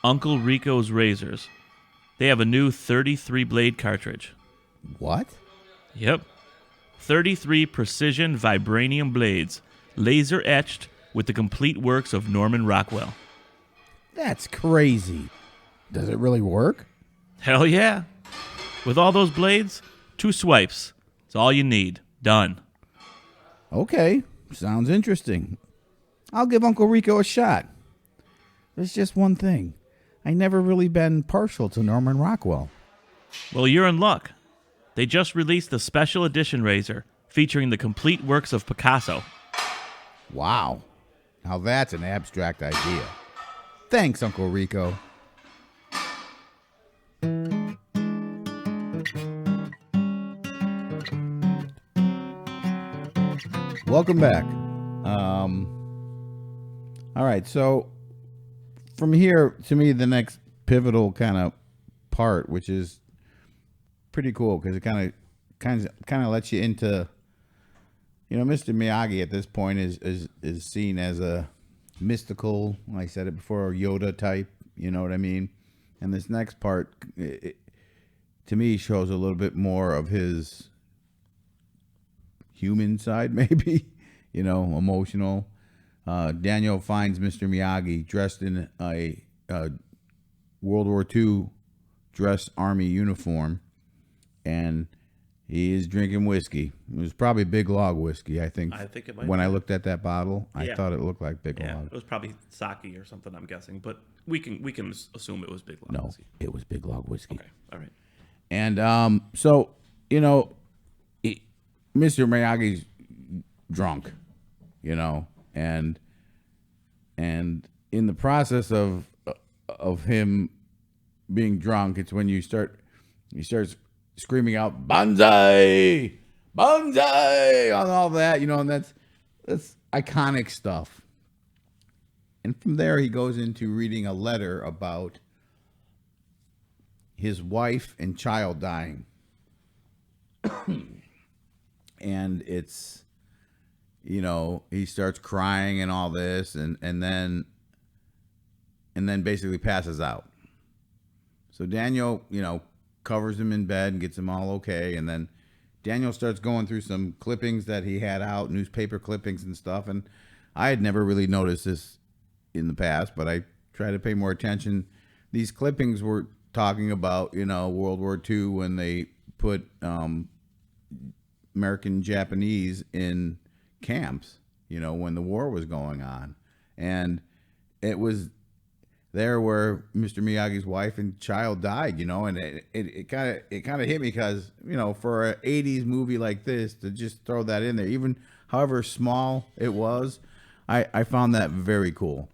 Uncle Rico's Razors. They have a new 33 blade cartridge. What? Yep. 33 precision vibranium blades, laser etched with the complete works of Norman Rockwell. That's crazy. Does it really work? Hell yeah. With all those blades, 2 swipes. It's all you need. Done. Okay, sounds interesting. I'll give Uncle Rico a shot. There's just one thing. I never really been partial to Norman Rockwell. Well, you're in luck. They just released the special edition razor featuring the complete works of Picasso. Wow. Now that's an abstract idea. Thanks, Uncle Rico. Welcome back. All right, so from here, to me, the next pivotal kind of part, which is pretty cool because it kind of lets you into, Mr. Miyagi at this point is seen as a mystical, like I said it before, Yoda type. You know what I mean? And this next part, to me, shows a little bit more of his human side, maybe, emotional. Daniel finds Mr. Miyagi dressed in a World War II dress army uniform, and he is drinking whiskey. It was probably Big Log whiskey, I think. I think it might when be. I looked at that bottle, I Yeah. thought it looked like Big Yeah, Log. it was probably sake or something, I'm guessing, but we can assume it was Big Log. No, whiskey. it was Big Log whiskey. Okay, all right. And so Mr. Miyagi's drunk, and in the process of him being drunk, it's when he starts screaming out "Banzai, Banzai" on all that, and that's iconic stuff. And from there, he goes into reading a letter about his wife and child dying. And it's, he starts crying and all this, and then basically passes out. So Daniel, covers him in bed and gets him all okay. And then Daniel starts going through some clippings that he had out, newspaper clippings and stuff. And I had never really noticed this in the past, but I try to pay more attention. These clippings were talking about, World War II when they put American Japanese in camps, when the war was going on. And it was there where Mr. Miyagi's wife and child died, and it kind of hit me because, for an 80s movie like this to just throw that in there, even however small it was, I found that very cool.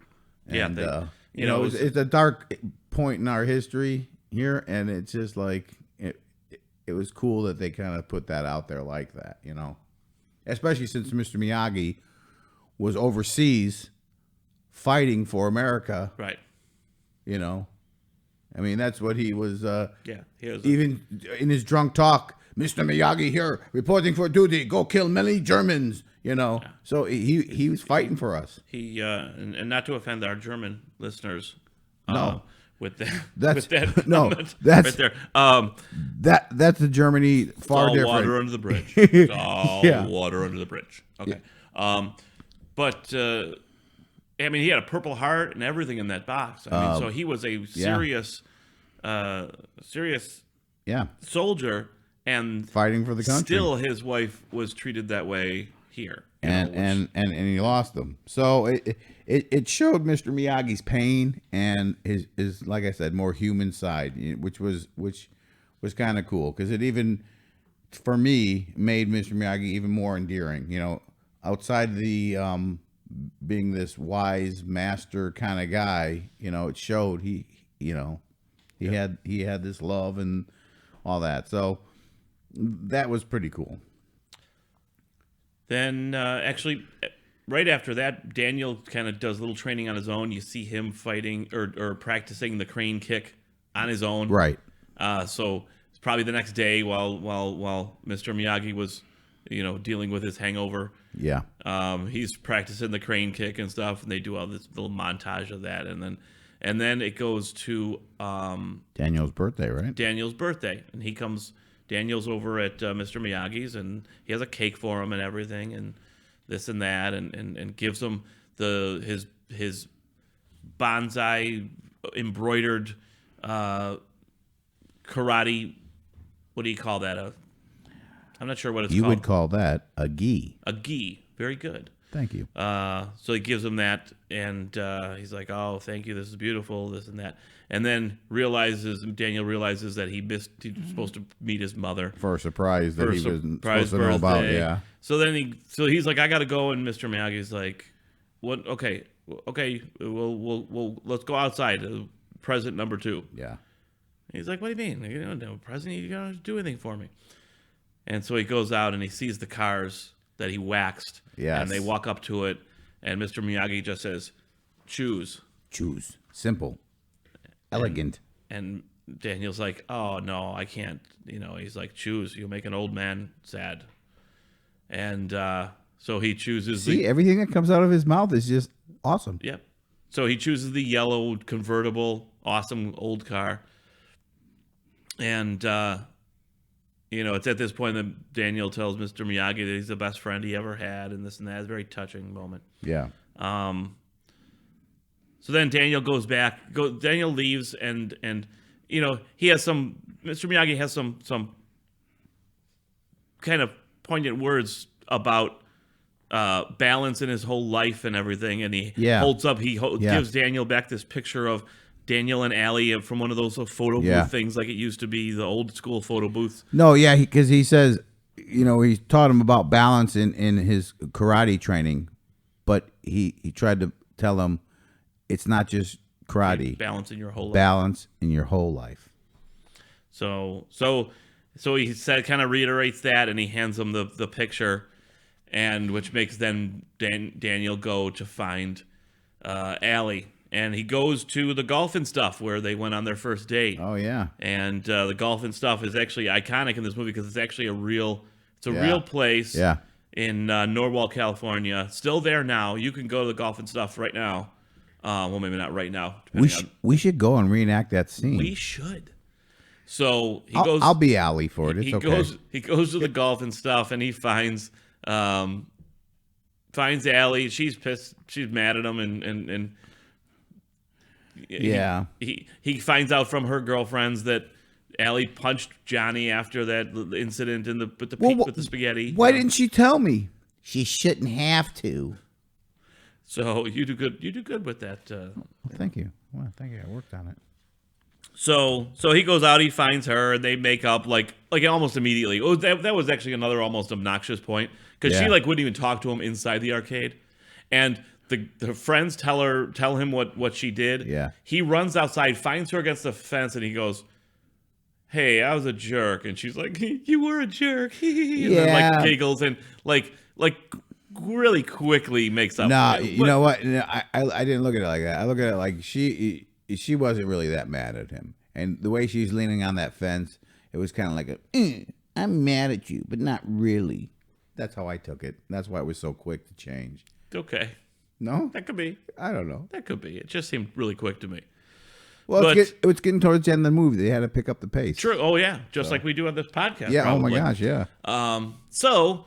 Yeah, And, they- it's a dark point in our history here, and it's just like it was cool that they kind of put that out there like that, especially since Mr. Miyagi was overseas fighting for America, Right. I mean, that's what he was, Yeah. Here's even in his drunk talk, Mr. Miyagi here, reporting for duty, go kill many Germans, So he was fighting for us. he and not to offend our German listeners, No. With that, That's with that no. comment That's right there. that's the Germany far all different. water under the bridge. It's all Yeah. water under the bridge. Okay. But I mean, he had a Purple Heart and everything in that box. I mean, so he was a serious, serious Yeah, soldier, and fighting for the country. still his wife was treated that way here. you and know, which- and he lost them. So it showed Mr. Miyagi's pain and his like I said, more human side, which was kind of cool because it even for me made Mr. Miyagi even more endearing. You know, outside the being this wise master kind of guy, you know, it showed he had this love and all that. So that was pretty cool. Then actually, right after that, Daniel kind of does a little training on his own. You see him fighting or practicing the crane kick on his own. Right. So it's probably the next day while Mr. Miyagi was, dealing with his hangover. Yeah. He's practicing the crane kick and stuff, and they do all this little montage of that, and then it goes to Daniel's birthday, right? Daniel's birthday, and Daniel's over at Mr. Miyagi's, and he has a cake for him and everything, and this and that, and gives him his bonsai embroidered karate. What do you call that? I'm not sure what it's called. You would call that a gi. A gi. Very good. Thank you. So he gives him that, and he's like, "Oh, thank you. This is beautiful. This and that." And then Daniel realizes that he was supposed to meet his mother For a surprise that for a he was surprise supposed to know about. birthday. Yeah. So then he's like, "I got to go," and Mr. Miyagi's like, "What? Okay, we'll let's go outside. Present number 2." Yeah. He's like, "What do you mean? No present? You don't do anything for me." And so he goes out and he sees the cars that he waxed. Yes. And they walk up to it, and Mr. Miyagi just says, "Choose." Choose. Simple. Elegant. And Daniel's like, "Oh, no, I can't." He's like, "Choose. You'll make an old man sad." And so he chooses See, everything that comes out of his mouth is just awesome. Yep. So he chooses the yellow convertible, awesome old car. And, it's at this point that Daniel tells Mr. Miyagi that he's the best friend he ever had, and this and that. It's a very touching moment. Yeah. So then Daniel goes back. Daniel leaves, and he has Mr. Miyagi has some kind of poignant words about balance in his whole life and everything, and he holds up. Gives Daniel back this picture of Daniel and Allie from one of those photo booth things, like it used to be, the old school photo booths. No, yeah, because he says, he taught him about balance in his karate training, but he tried to tell him it's not just karate. Balance in your whole life. Balance in your whole life. So he kind of reiterates that, and he hands him the picture, and which makes then Daniel go to find Allie. And he goes to the golf and stuff where they went on their first date. Oh yeah. And the golf and stuff is actually iconic in this movie because it's actually a real place. Yeah. In Norwalk, California. Still there now. You can go to the golf and stuff right now. Well, maybe not right now. We should go and reenact that scene. We should. So he I'll, goes. I'll be Allie for it. It's okay. He goes to the golf and stuff, and he finds Allie. She's pissed. She's mad at him, and yeah. He finds out from her girlfriends that Allie punched Johnny after that incident with the spaghetti. Why didn't she tell me? She shouldn't have to. So you do good. You do good with that. Well, thank you. Well, thank you. I worked on it. So he goes out. He finds her, and they make up like almost immediately. Oh, that was actually another almost obnoxious point because she wouldn't even talk to him inside the arcade, and the friends tell him what she did. Yeah. He runs outside, finds her against the fence, and he goes, "Hey, I was a jerk," and she's like, "You were a jerk," and then giggles and like really quickly makes up. No, you know what? No, I didn't look at it like that. I look at it like she wasn't really that mad at him, and the way she's leaning on that fence, it was kind of like I'm mad at you, but not really. That's how I took it. That's why it was so quick to change. Okay. No, That could be. I don't know. That could be. It just seemed really quick to me. Well, But it's getting towards the end of the movie. They had to pick up the pace. true. Oh yeah, just like we do on this podcast. Yeah. Probably. Oh my gosh. Yeah. So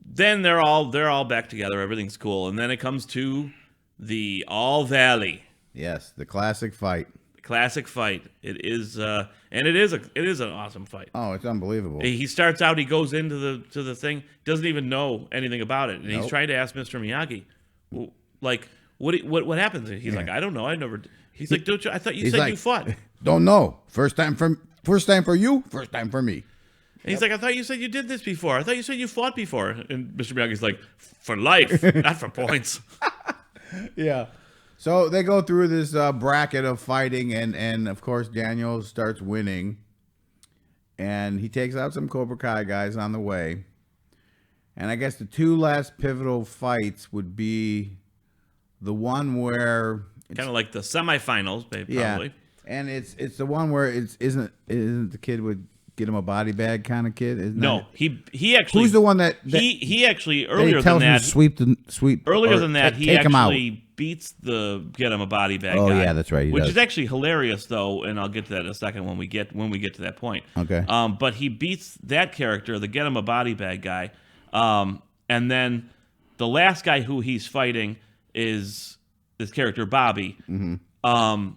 then they're all back together. Everything's cool, and then it comes to the All Valley. Yes. The classic fight. Classic fight. It is, and it is an awesome fight. Oh, it's unbelievable. He starts out. He goes into the thing. Doesn't even know anything about it, and he's Nope. trying to ask Mr. Miyagi, well, like, what happens? He's like, I don't know. I never. He's like, don't you? I thought you said you fought. And Don't know. First time for you. First time for me. he's like, I thought you said you did this before. I thought you said you fought before. And Mr. Miyagi's like, for life, not for points. Yeah. So they go through this bracket of fighting, and of course Daniel starts winning, and he takes out some Cobra Kai guys on the way. And I guess the two last pivotal fights would be the one where Kind of like the semifinals, probably. yeah, and it's the one where isn't the kid would get him a body bag kind of kid? Isn't No, that? he actually. Who's the one that he actually that earlier he tells than him that. to sweep Earlier or than that, he take him out. actually beats the get him a body bag Oh, guy. yeah, that's right, he which does. is actually hilarious though, and I'll get to that in a second when we get to that point. Okay. But he beats that character, the get him a body bag guy, and then the last guy who he's fighting is this character Bobby. Mm-hmm.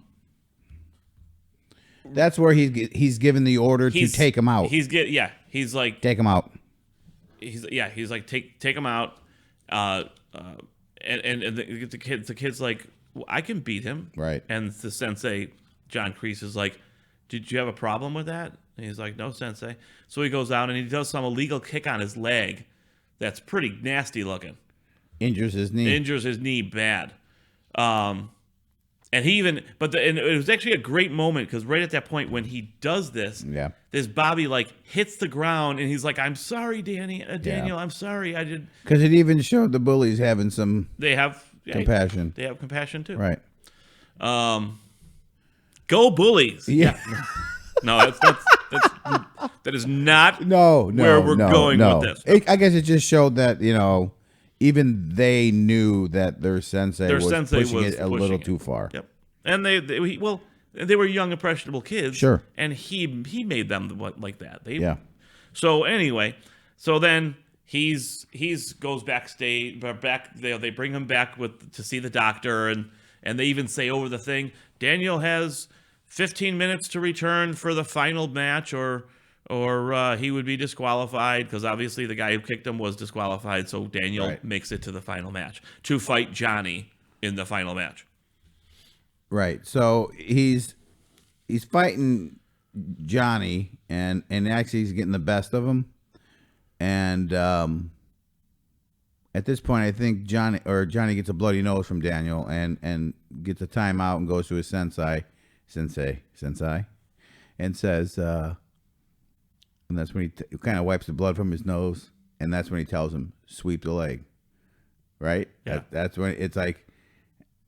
That's where he's given the order to take him out. He's like Take him out. he's like take him out, and the kid's like, well, I can beat him, Right. And the sensei John Kreese is like, did you have a problem with that? And he's like, no, sensei. So he goes out and he does some illegal kick on his leg that's pretty nasty looking. Injures his knee. Injures his knee bad. And he even, and it was actually a great moment because right at that point when he does this, Yeah. this Bobby like hits the ground and he's like, "I'm sorry, Daniel. Yeah. I'm sorry. I did." Because it even showed the bullies having some They have compassion. They have compassion too. Right. Go bullies. Yeah. No, that is not No, where we're going with this. I guess it just showed that, even they knew that their sensei was pushing it a little too far. Yep. And they were young impressionable kids. Sure. And he made them like that. Yeah. So anyway, then he's goes backstage. They bring him back to see the doctor, and they even say over the thing, Daniel has 15 minutes to return for the final match, or he would be disqualified because obviously the guy who kicked him was disqualified. So Daniel Right. makes it to the final match to fight Johnny in the final match. Right. So he's fighting Johnny, and actually he's getting the best of him. And at this point, I think Johnny gets a bloody nose from Daniel and gets a timeout and goes to his sensei, and says, and that's when he kind of wipes the blood from his nose, and that's when he tells him, sweep the leg. Right? Yeah. That's when it's like,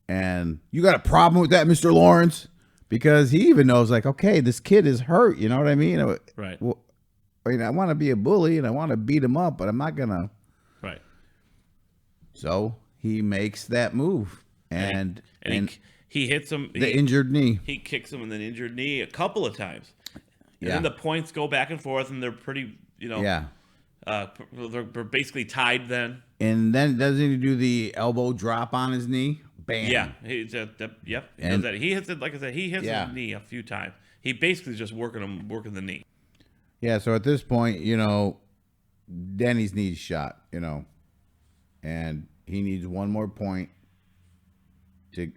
and you got a problem with that, Mr. Lawrence? Because he even knows, like, okay, this kid is hurt. You know what I mean? Right. Well, I want to be a bully and I want to beat him up, but I'm not gonna. Right. So he makes that move, and he hits him. The injured knee. He kicks him in the injured knee a couple of times. And Yeah. then the points go back and forth, and they're pretty, Yeah. they're basically tied then. And then doesn't he do the elbow drop on his knee? Bam. Yeah. He does that. He hits it, like I said, he hits his knee a few times. He basically just working the knee. Yeah. So at this point, Danny's knee's shot, and he needs one more point to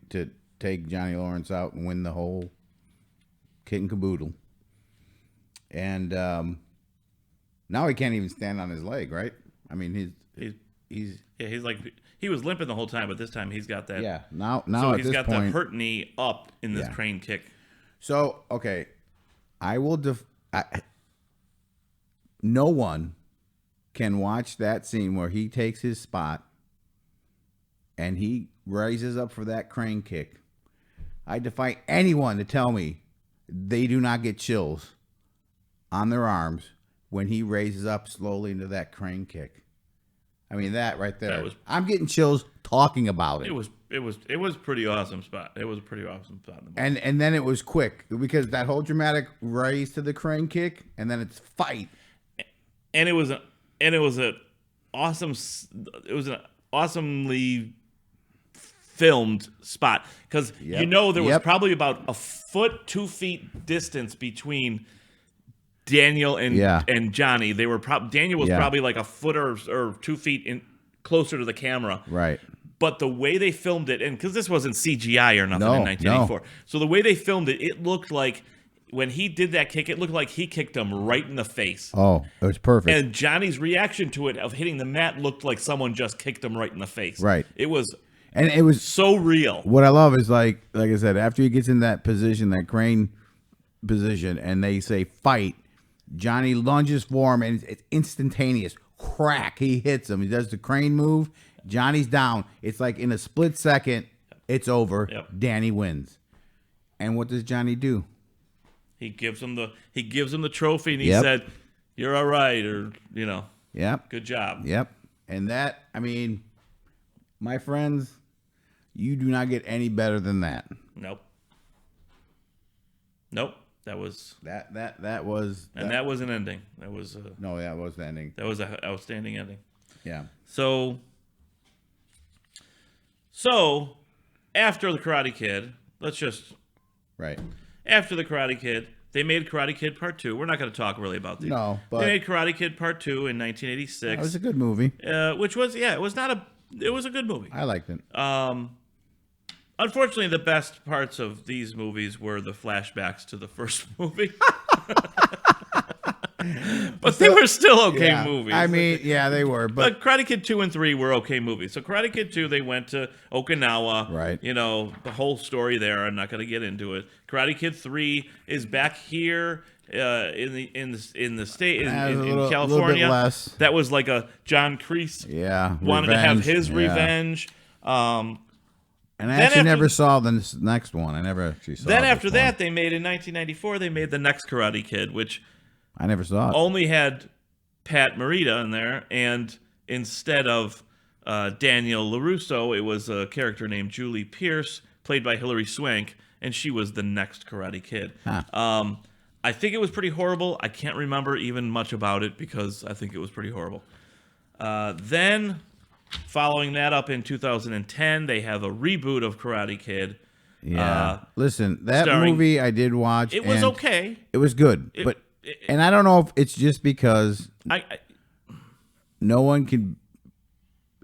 take Johnny Lawrence out and win the whole kit and caboodle. And now he can't even stand on his leg, right? I mean, he's like, he was limping the whole time, but this time he's got that. yeah. Now So at he's this got point, the hurt knee up in this Yeah. crane kick. So okay, I will. No one can watch that scene where he takes his spot and he raises up for that crane kick. I defy anyone to tell me they do not get chills on their arms when he raises up slowly into that crane kick. I mean, that right there. That was- I'm getting chills talking about it. It was was pretty awesome spot. It was a pretty awesome spot in the movie. And then it was quick because that whole dramatic raise to the crane kick, and then it's fight. And it was an awesomely filmed spot because Yep. there was Yep. probably about a foot, 2 feet distance between Daniel and Johnny. They were Daniel was probably like a foot or 2 feet closer to the camera. Right. But the way they filmed it, and because this wasn't CGI or nothing in 1984, so the way they filmed it, it looked like when he did that kick, it looked like he kicked him right in the face. Oh, it was perfect. And Johnny's reaction to it of hitting the mat looked like someone just kicked him right in the face. Right. It was so real. What I love is like I said, after he gets in that position, that crane position, and they say fight, Johnny lunges for him, and it's instantaneous. Crack! He hits him. He does the crane move. Johnny's down. It's like in a split second, it's over. Yep. Danny wins. And what does Johnny do? He gives him the trophy, and he Yep. said, "You're all right," or Yep. good job. Yep. And that, I mean, my friends, you do not get any better than that. Nope. That was That was that was an ending. That was no, that was the ending. that was an outstanding ending. Yeah. So after the Karate Kid, Right. after the Karate Kid, they made Karate Kid Part 2. We're not going to talk really about these. No, but they made Karate Kid Part 2 in 1986. that was a good movie. Which was it was a good movie. I liked it. Unfortunately, the best parts of these movies were the flashbacks to the first movie. But they were still okay movies. I mean, yeah, they were, but Karate Kid 2 and 3 were okay movies. So Karate Kid 2, they went to Okinawa. Right. The whole story there. I'm not going to get into it. Karate Kid 3 is back here in the state in California. little bit less. That was like a John Kreese wanted to have his revenge. And I Then actually after- never saw the next one. I never actually saw. Then this after one. that, they made in 1994. They made the next Karate Kid, which I never saw it. only had Pat Morita in there, and instead of Daniel LaRusso, it was a character named Julie Pierce, played by Hilary Swank, and she was the next Karate Kid. Huh. I think it was pretty horrible. I can't remember even much about it because I think it was pretty horrible. Then, following that up in 2010, they have a reboot of Karate Kid. Yeah. Listen, that starring- movie I did watch. It was and okay. It was good, and I don't know if it's just because I no one can.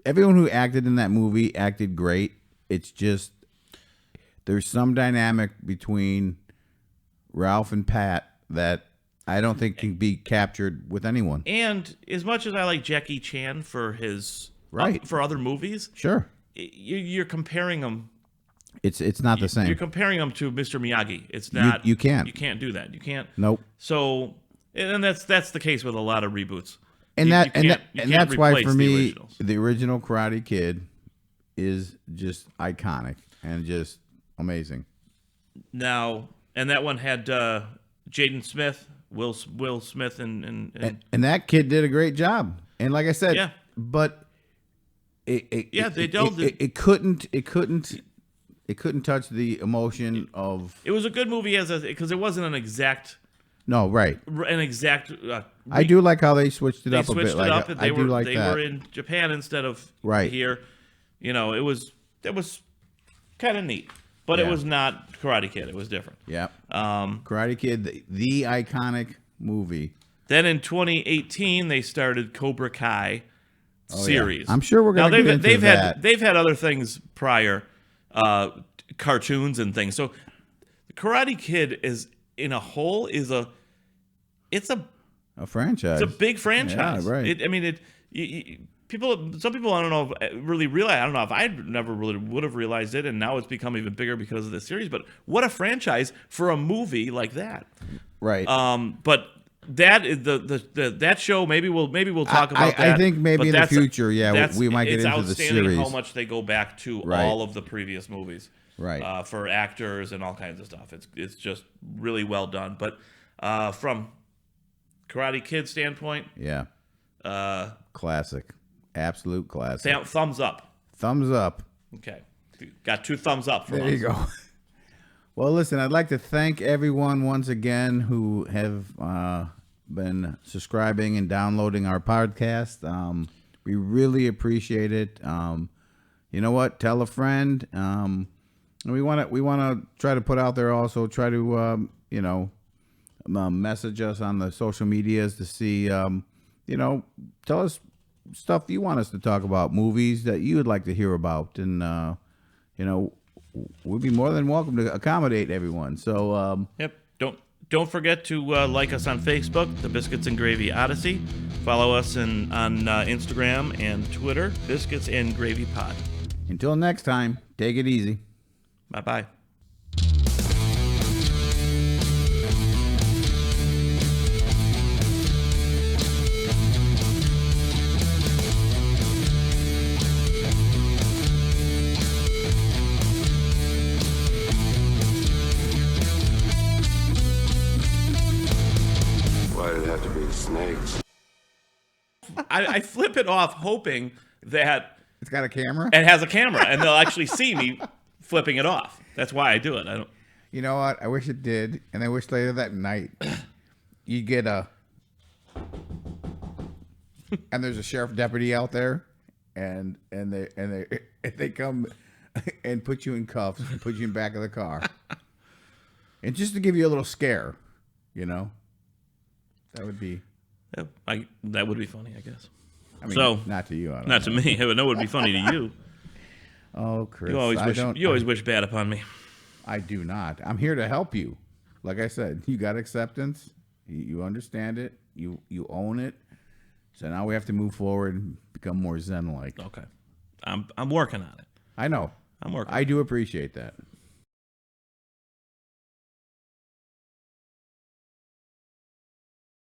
Everyone who acted in that movie acted great. It's just there's some dynamic between Ralph and Pat that I don't think can be captured with anyone. And as much as I like Jackie Chan for his for other movies, Sure, you're comparing him. it's not the same. You're comparing him to Mr. Miyagi. It's not. You can't. You can't do that. You can't. Nope. So, and that's the case with a lot of reboots. And You that can't and that's why replace for the me originals. the original Karate Kid is just iconic and just amazing. Now, and that one had Jaden Smith, Will Smith, and And that kid did a great job. And like I said, Yeah. but it couldn't touch the emotion of it was a good movie because it wasn't an exact. no right. I do like how they switched it They up a switched bit. it Like up, and I do like they that. were in Japan instead of Right. here. It was kind of neat, but it Yeah. was not Karate Kid. It was different. Yeah. Karate Kid, the iconic movie. Then in 2018, they started Cobra Kai series. I'm sure we're gonna now get into they've that. they've had other things prior, cartoons and things. So Karate Kid is in a whole it's a franchise. It's a big franchise. Yeah, right. Some people I don't know if really realize. I don't know if I never really would have realized it, and now it's become even bigger because of this series. But what a franchise for a movie like that. Right. But that is that show. Maybe we'll talk about that. I think maybe but in the that's- future, we might get it's into the outstanding series. how much they go back to Right. all of the previous movies. Right. For actors and all kinds of stuff. It's just really well done. But from Karate Kid standpoint, Yeah. Classic. Absolute classic. thumbs up. Thumbs up. Okay. Got 2 thumbs up from us. There you go. Well, listen, I'd like to thank everyone once again who have been subscribing and downloading our podcast. We really appreciate it. You know what? Tell a friend. We want to try to put out there also. Try to message us on the social medias to see. Tell us stuff you want us to talk about, movies that you would like to hear about, and we'd be more than welcome to accommodate everyone. So Yep. Don't forget to like us on Facebook, the Biscuits and Gravy Odyssey. Follow us on Instagram and Twitter, Biscuits and Gravy Pod. until next time, take it easy. Bye-bye. Why did it have to be snakes? I flip it off hoping that It's got a camera. it has a camera and they'll actually see me flipping it off. That's why I do it. I don't. You know what? I wish it did, and I wish later that night you get and there's a sheriff deputy out there, and they come and put you in cuffs and put you in the back of the car, and just to give you a little scare, that would be. That would be funny, I guess. I mean, So, not to you. I don't Not to know. me. It would be funny to you. Oh, Chris, You always wish bad upon me. I do not. I'm here to help you. Like I said, you got acceptance. You understand it. You own it. So now we have to move forward and become more Zen-like. Okay. I'm working on it. I know. I'm working. I do appreciate that.